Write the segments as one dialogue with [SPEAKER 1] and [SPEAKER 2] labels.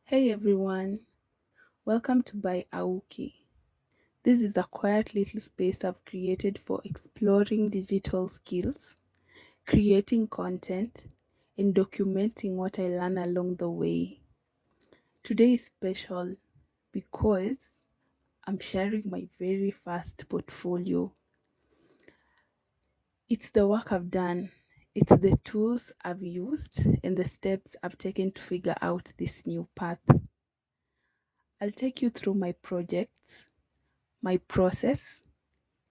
[SPEAKER 1] Hey everyone, welcome to By Auki. This is a quiet little space I've created for exploring digital skills, creating content, and documenting what I learn along the way. Today is special because I'm sharing my very first portfolio. It's the work I've done, it's the tools I've used, and the steps I've taken to figure out this new path. I'll take you through my projects, my process,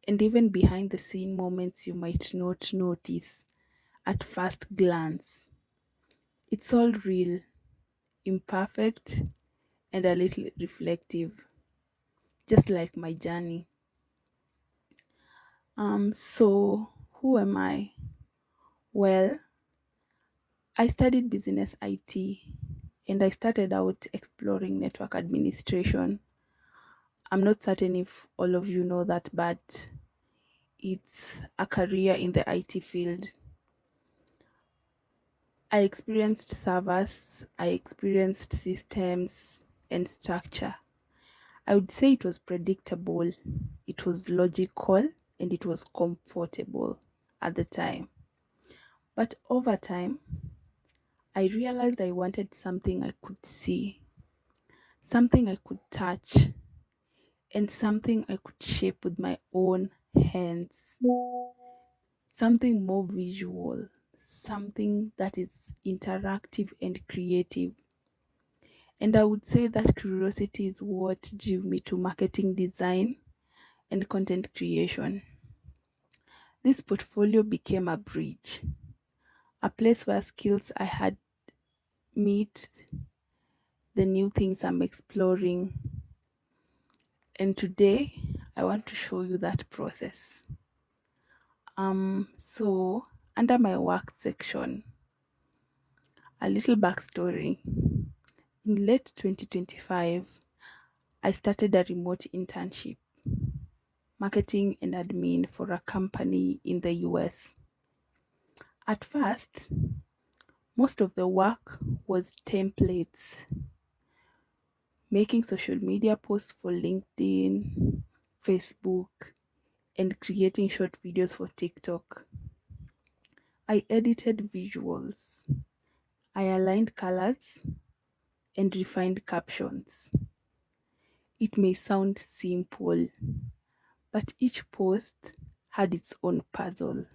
[SPEAKER 1] and even behind the scene moments you might not notice at first glance. It's all real, imperfect, and a little reflective, just like my journey. So who am I? Well, I studied business IT and I started out exploring network administration. I'm not certain if all of you know that, but it's a career in the IT field. I experienced servers, I experienced systems and structure. I would say it was predictable, it was logical, and it was comfortable at the time. But over time, I realized I wanted something I could see, something I could touch, and something I could shape with my own hands. Something more visual, something that is interactive and creative. And I would say that curiosity is what drew me to marketing design and content creation. This portfolio became a bridge, a place where skills I had meet the new things I'm exploring. And today I want to show you that process. So under my work section, a little backstory. In late 2025, I started a remote internship marketing and admin for a company in the US. At first, most of the work was templates, making social media posts for LinkedIn, Facebook, and creating short videos for TikTok. I edited visuals, I aligned colors, and refined captions. It may sound simple, but each post had its own puzzle.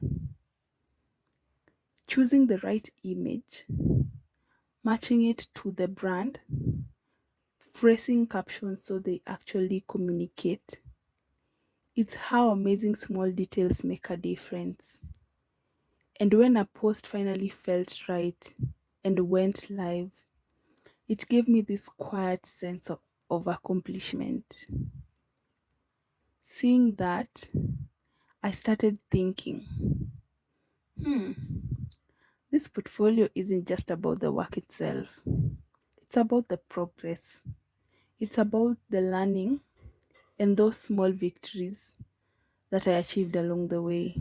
[SPEAKER 1] Choosing the right image, matching it to the brand, phrasing captions so they actually communicate. It's how amazing small details make a difference. And when a post finally felt right and went live, it gave me this quiet sense of accomplishment. Seeing that, I started thinking, hmm, this portfolio isn't just about the work itself, it's about the progress, it's about the learning and those small victories that I achieved along the way.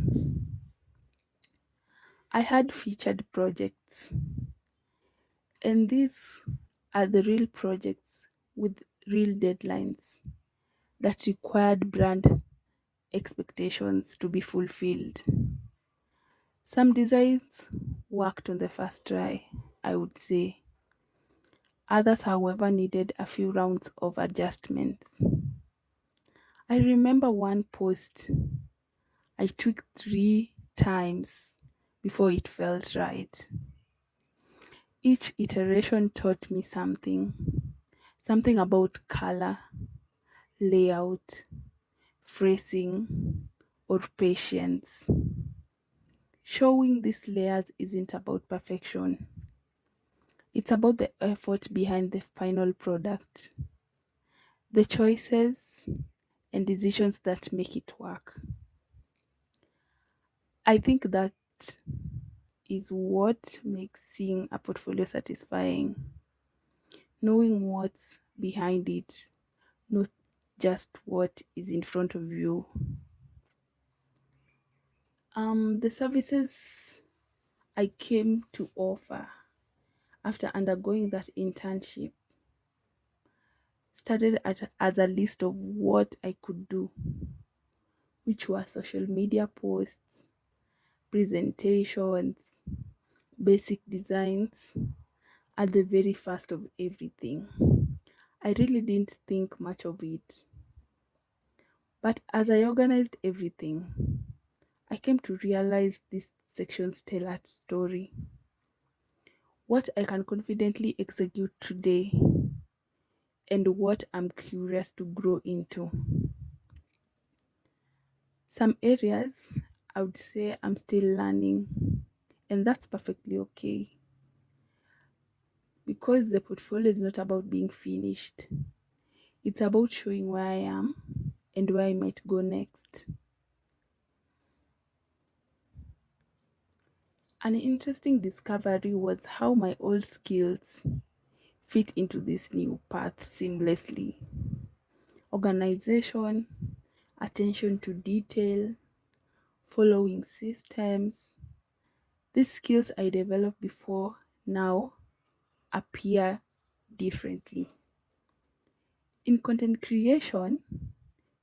[SPEAKER 1] I had featured projects, and these are the real projects with real deadlines that required brand expectations to be fulfilled. Some designs worked on the first try, I would say. Others, however, needed a few rounds of adjustments. I remember one post I tweaked 3 times before it felt right. Each iteration taught me something about color, layout, phrasing, or patience. Showing these layers isn't about perfection, it's about the effort behind the final product, the choices and decisions that make it work. I think that is what makes seeing a portfolio satisfying, knowing what's behind it, not just what is in front of you. The services I came to offer after undergoing that internship. started as a list of what I could do, which were social media posts, presentations, basic designs, at the very first of everything. I really didn't think much of it. But as I organized everything, I came to realize these sections tell a story. What I can confidently execute today and what I'm curious to grow into. Some areas I would say I'm still learning, and that's perfectly okay because the portfolio is not about being finished, it's about showing where I am and where I might go next. An interesting discovery was how my old skills fit into this new path seamlessly. Organization, attention to detail, following systems. These skills I developed before now appear differently. In content creation,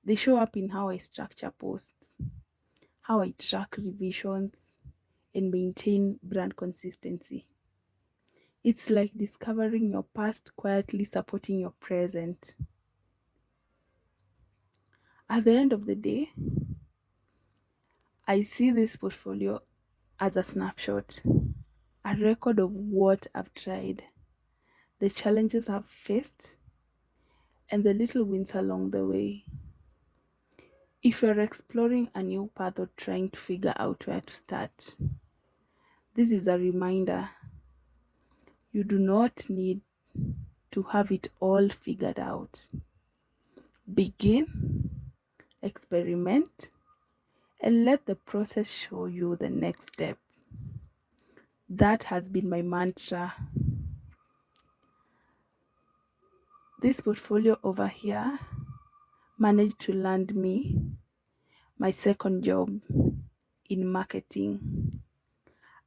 [SPEAKER 1] they show up in how I structure posts, how I track revisions, and maintain brand consistency. It's like discovering your past quietly supporting your present. At the end of the day, I see this portfolio as a snapshot, a record of what I've tried, the challenges I've faced, and the little wins along the way. If you're exploring a new path or trying to figure out where to start, this is a reminder you do not need to have it all figured out. Begin, experiment, and let the process show you the next step. That has been my mantra. This portfolio over here managed to land me my second job in marketing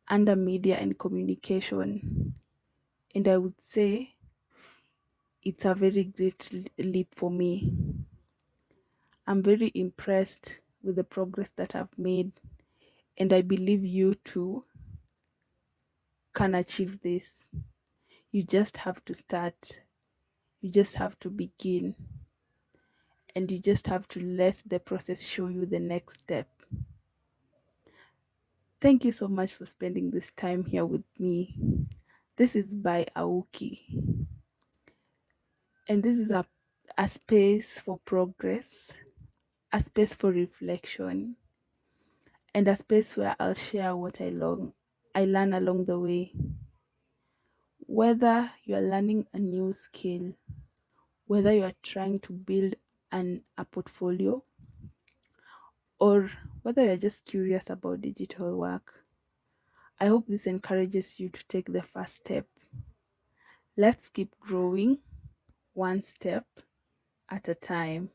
[SPEAKER 1] under media and communication. And I would say it's a very great leap for me. I'm very impressed with the progress that I've made, and I believe you too can achieve this. You just have to start, you just have to begin, and you just have to let the process show you the next step. Thank you so much for spending this time here with me. This is by Auki, and this is a space for progress, a space for reflection, and a space where I'll share what I learn along the way. Whether you're learning a new skill, whether you're trying to build a portfolio, or whether you're just curious about digital work, I hope this encourages you to take the first step. Let's keep growing one step at a time.